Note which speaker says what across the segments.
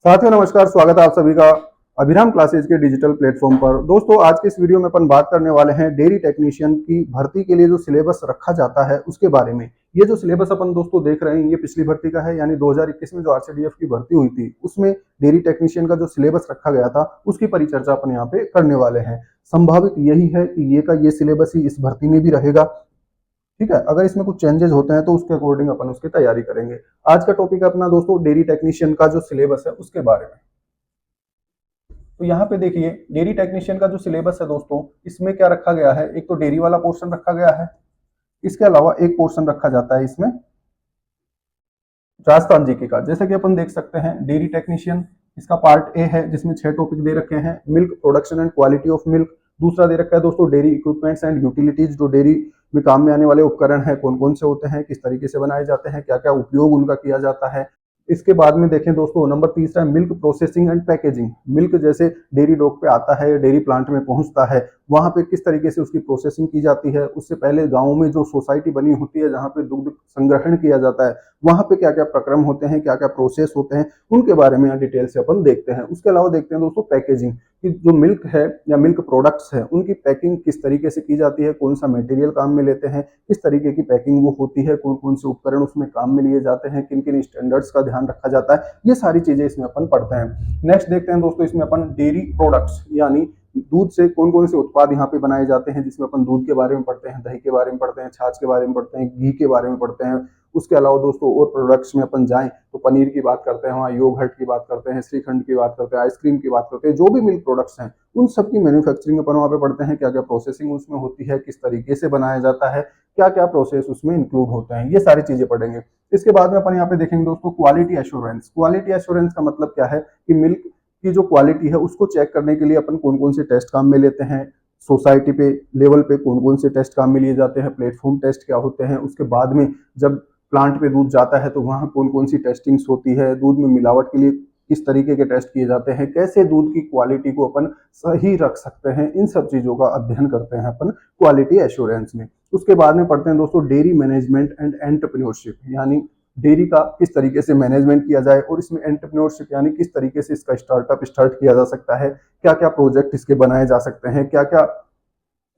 Speaker 1: साथियों नमस्कार, स्वागत है आप सभी का अभिराम क्लासेज के डिजिटल प्लेटफॉर्म पर। दोस्तों आज के इस वीडियो में अपन बात करने वाले हैं डेयरी टेक्नीशियन की भर्ती के लिए जो सिलेबस रखा जाता है उसके बारे में। ये जो सिलेबस अपन दोस्तों देख रहे हैं ये पिछली भर्ती का है, यानी 2021 में जो आरसीडीएफ की भर्ती हुई थी उसमें डेयरी टेक्नीशियन का जो सिलेबस रखा गया था उसकी परिचर्चा अपन यहाँ पे करने वाले हैं। संभावित यही है कि ये सिलेबस ही इस भर्ती में भी रहेगा। ठीक है, अगर इसमें कुछ चेंजेस होते हैं तो उसके अकॉर्डिंग अपन उसकी तैयारी करेंगे। आज का टॉपिक है अपना दोस्तों डेयरी टेक्नीशियन का जो सिलेबस है उसके बारे में। तो यहाँ पे देखिए डेयरी टेक्नीशियन का जो सिलेबस है दोस्तों, इसमें क्या रखा गया है, एक तो डेयरी वाला पोर्शन रखा गया है, इसके अलावा एक पोर्शन रखा जाता है इसमें राजस्थान जीके का। जैसे कि अपन देख सकते हैं डेयरी टेक्नीशियन, इसका पार्ट ए है जिसमें 6 टॉपिक दे रखे हैं। Milk production and quality of milk, दूसरा दे रखा है दोस्तों डेयरी इक्विपमेंट्स एंड यूटिलिटीज, जो डेयरी में काम में आने वाले उपकरण हैं कौन कौन से होते हैं, किस तरीके से बनाए जाते हैं, क्या क्या उपयोग उनका किया जाता है। इसके बाद में देखें दोस्तों नंबर तीसरा है milk processing and packaging. Milk जैसे डेयरी डॉक पे आता है, डेयरी प्लांट में पहुंचता है, वहां पे किस तरीके से उसकी प्रोसेसिंग की जाती है। उससे पहले गाँव में जो सोसाइटी बनी होती है जहाँ पे दुग्ध संग्रहण किया जाता है, वहां पे क्या क्या प्रक्रम होते हैं, क्या क्या प्रोसेस होते हैं, उनके बारे में यहाँ डिटेल से अपन देखते हैं। उसके अलावा देखते हैं दोस्तों पैकेजिंग, कि जो मिल्क है या मिल्क प्रोडक्ट्स है उनकी पैकिंग किस तरीके से की जाती है, कौन सा मटेरियल काम में लेते हैं, किस तरीके की पैकिंग वो होती है, कौन कौन से उपकरण उसमें काम में लिए जाते हैं, किन किन स्टैंडर्ड्स का ध्यान रखा जाता है, ये सारी चीजें इसमें अपन पढ़ते हैं। नेक्स्ट देखते हैं दोस्तों इसमें अपन डेयरी प्रोडक्ट्स, यानी दूध से कौन कौन से उत्पाद यहाँ पे बनाए जाते हैं, जिसमें अपन दूध के बारे में पढ़ते हैं, दही के बारे में पढ़ते हैं, छाछ के बारे में पढ़ते हैं, घी के बारे में पढ़ते हैं। उसके अलावा दोस्तों और प्रोडक्ट्स में अपन जाएं तो पनीर की बात करते हैं, वहाँ योगर्ट की बात करते हैं, श्रीखंड की बात करते हैं, आइसक्रीम की बात करते हैं, जो भी मिल्क प्रोडक्ट्स हैं उन सब की मैन्युफैक्चरिंग अपन वहाँ पे पढ़ते हैं, क्या क्या प्रोसेसिंग उसमें होती है, किस तरीके से बनाया जाता है, क्या क्या प्रोसेस उसमें इंक्लूड होते हैं, ये सारी चीजें पढ़ेंगे। इसके बाद में अपन यहाँ पे देखेंगे दोस्तों क्वालिटी एश्योरेंस। क्वालिटी एश्योरेंस का मतलब क्या है कि मिल्क की जो क्वालिटी है उसको चेक करने के लिए अपन कौन कौन से टेस्ट काम में लेते हैं, सोसाइटी पे लेवल पे कौन कौन से टेस्ट काम में लिए जाते हैं, प्लेटफॉर्म टेस्ट क्या होते हैं, उसके बाद में जब प्लांट पे दूध जाता है तो वहाँ कौन कौन सी टेस्टिंग्स होती है, दूध में मिलावट के लिए किस तरीके के टेस्ट किए जाते हैं, कैसे दूध की क्वालिटी को अपन सही रख सकते हैं, इन सब चीजों का अध्ययन करते हैं अपन क्वालिटी एश्योरेंस में। उसके बाद में पढ़ते हैं दोस्तों डेयरी मैनेजमेंट एंड एंटरप्रेन्योरशिप, यानी डेयरी का किस तरीके से मैनेजमेंट किया जाए, और इसमें एंटरप्रेन्योरशिप यानी किस तरीके से इसका स्टार्टअप स्टार्ट किया जा सकता है, क्या क्या प्रोजेक्ट इसके बनाए जा सकते हैं, क्या क्या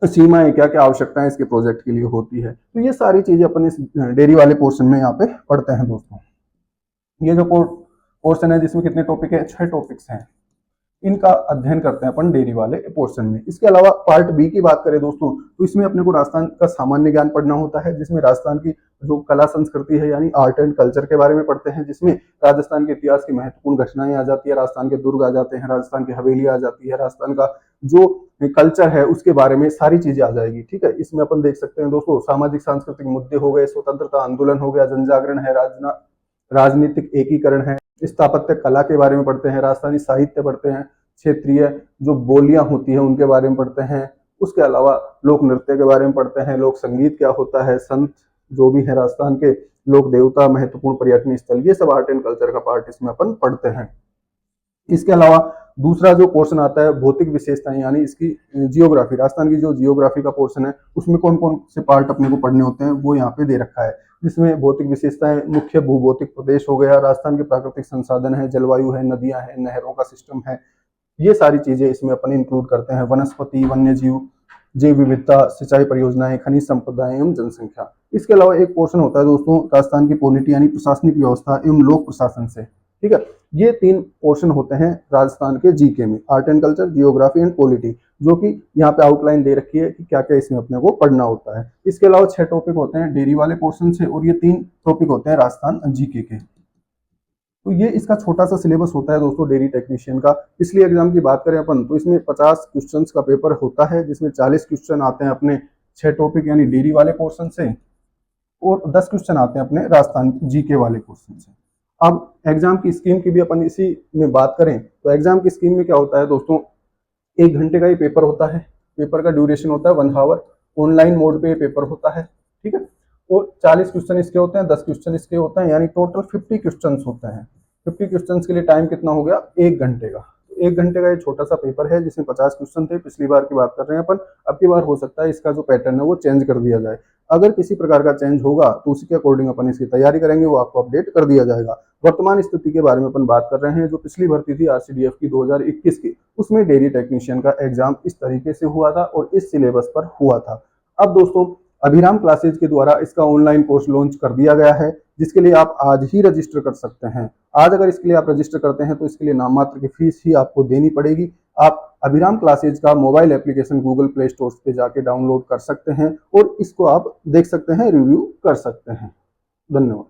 Speaker 1: सीमाएं, क्या क्या आवश्यकताएं इसके प्रोजेक्ट के लिए होती है। तो ये सारी चीजें अपन इस डेयरी वाले पोर्शन में यहाँ पे पढ़ते हैं दोस्तों। ये जो पोर्शन है जिसमें कितने टॉपिक है, 6 टॉपिक्स हैं, इनका अध्ययन करते हैं अपन डेयरी वाले पोर्शन में। इसके अलावा पार्ट बी की बात करें दोस्तों तो इसमें अपने को राजस्थान का सामान्य ज्ञान पढ़ना होता है, जिसमें राजस्थान की जो कला संस्कृति है यानी आर्ट एंड कल्चर के बारे में पढ़ते हैं, जिसमें राजस्थान के इतिहास की महत्वपूर्ण घटनाएं आ जाती है, राजस्थान के दुर्ग आ जाते हैं, राजस्थान की हवेली आ जाती है, राजस्थान का जो कल्चर है उसके बारे में सारी चीजें आ जाएगी। ठीक है, इसमें अपन देख सकते हैं दोस्तों सामाजिक सांस्कृतिक मुद्दे हो गए, स्वतंत्रता आंदोलन हो गया, जनजागरण है, राजनीतिक एकीकरण है, स्थापत्य कला के बारे में पढ़ते हैं, राजस्थानी साहित्य पढ़ते हैं, क्षेत्रीय जो बोलियां होती हैं उनके बारे में पढ़ते हैं। उसके अलावा लोक नृत्य के बारे में पढ़ते हैं, लोक संगीत क्या होता है, संत जो भी है राजस्थान के, लोक देवता, महत्वपूर्ण पर्यटन स्थल, ये सब आर्ट एंड कल्चर का पार्ट इसमें अपन पढ़ते हैं। इसके अलावा दूसरा जो पोर्शन आता है भौतिक विशेषताएं, यानी इसकी जियोग्राफी, राजस्थान की जो जियोग्राफी का पोर्शन है उसमें कौन कौन से पार्ट अपने को पढ़ने होते हैं वो यहाँ पे दे रखा है, जिसमें भौतिक विशेषताएं मुख्य भूभौतिक प्रदेश हो गया, राजस्थान के प्राकृतिक संसाधन है, जलवायु है, नदियां है, नहरों का सिस्टम है, ये सारी चीजें इसमें अपन इंक्लूड करते हैं। वनस्पति, वन्य जीव, जैव विविधता, सिंचाई परियोजनाएं, खनिज संपदा एवं जनसंख्या। इसके अलावा एक पोर्शन होता है दोस्तों राजस्थान की पॉलिटी यानी प्रशासनिक व्यवस्था एवं लोक प्रशासन से। ठीक है, ये 3 पोर्शन होते हैं राजस्थान के जीके में, art and culture, geography and polity, जो कि यहाँ पे आउटलाइन दे रखी है कि क्या क्या इसमें अपने को पढ़ना होता है। इसके अलावा 6 टॉपिक होते हैं डेयरी वाले पोर्शन से, और ये 3 टॉपिक होते हैं राजस्थान जीके के। तो ये इसका छोटा सा सिलेबस होता है दोस्तों डेयरी टेक्नीशियन का। पिछले एग्जाम की बात करें अपन तो इसमें 50 क्वेश्चंस का पेपर होता है, जिसमें 40 क्वेश्चन आते हैं अपने 6 टॉपिक यानी डेयरी वाले पोर्शन से, और 10 क्वेश्चन आते हैं अपने राजस्थान जीके वाले क्वेश्चन से। अब एग्जाम की स्कीम की भी अपन इसी में बात करें तो एग्जाम की स्कीम में क्या होता है दोस्तों, 1 घंटे का ये पेपर होता है, पेपर का ड्यूरेशन होता है 1 आवर, ऑनलाइन मोड पे ये पेपर होता है। ठीक है, और 40 क्वेश्चन इसके होते हैं, 10 क्वेश्चन इसके होते हैं, यानी टोटल 50 क्वेश्चन होते हैं। 50 क्वेश्चन के लिए टाइम कितना हो गया, 1 घंटे का। 1 घंटे का ये छोटा सा पेपर है जिसमें 50 क्वेश्चन थे, पिछली बार की बात कर रहे हैं अपन। अब की बार हो सकता है इसका जो पैटर्न है वो चेंज कर दिया जाए। अगर किसी प्रकार का चेंज होगा तो उसी के अकॉर्डिंग अपन इसकी तैयारी करेंगे, वो आपको अपडेट कर दिया जाएगा। वर्तमान स्थिति के बारे में अपन बात कर रहे हैं। जो पिछली भर्ती थी आरसीडीएफ की 2021 की, उसमें डेयरी टेक्नीशियन का एग्जाम इस तरीके से हुआ था और इस सिलेबस पर हुआ था। अब दोस्तों अभिराम क्लासेज के द्वारा इसका ऑनलाइन कोर्स लॉन्च कर दिया गया है, जिसके लिए आप आज ही रजिस्टर कर सकते हैं। आज अगर इसके लिए आप रजिस्टर करते हैं तो इसके लिए नाम मात्र की फीस ही आपको देनी पड़ेगी। आप अभिराम क्लासेज का mobile application Google play store पे जाके डाउनलोड कर सकते हैं और इसको आप देख सकते हैं, रिव्यू कर सकते हैं। धन्यवाद।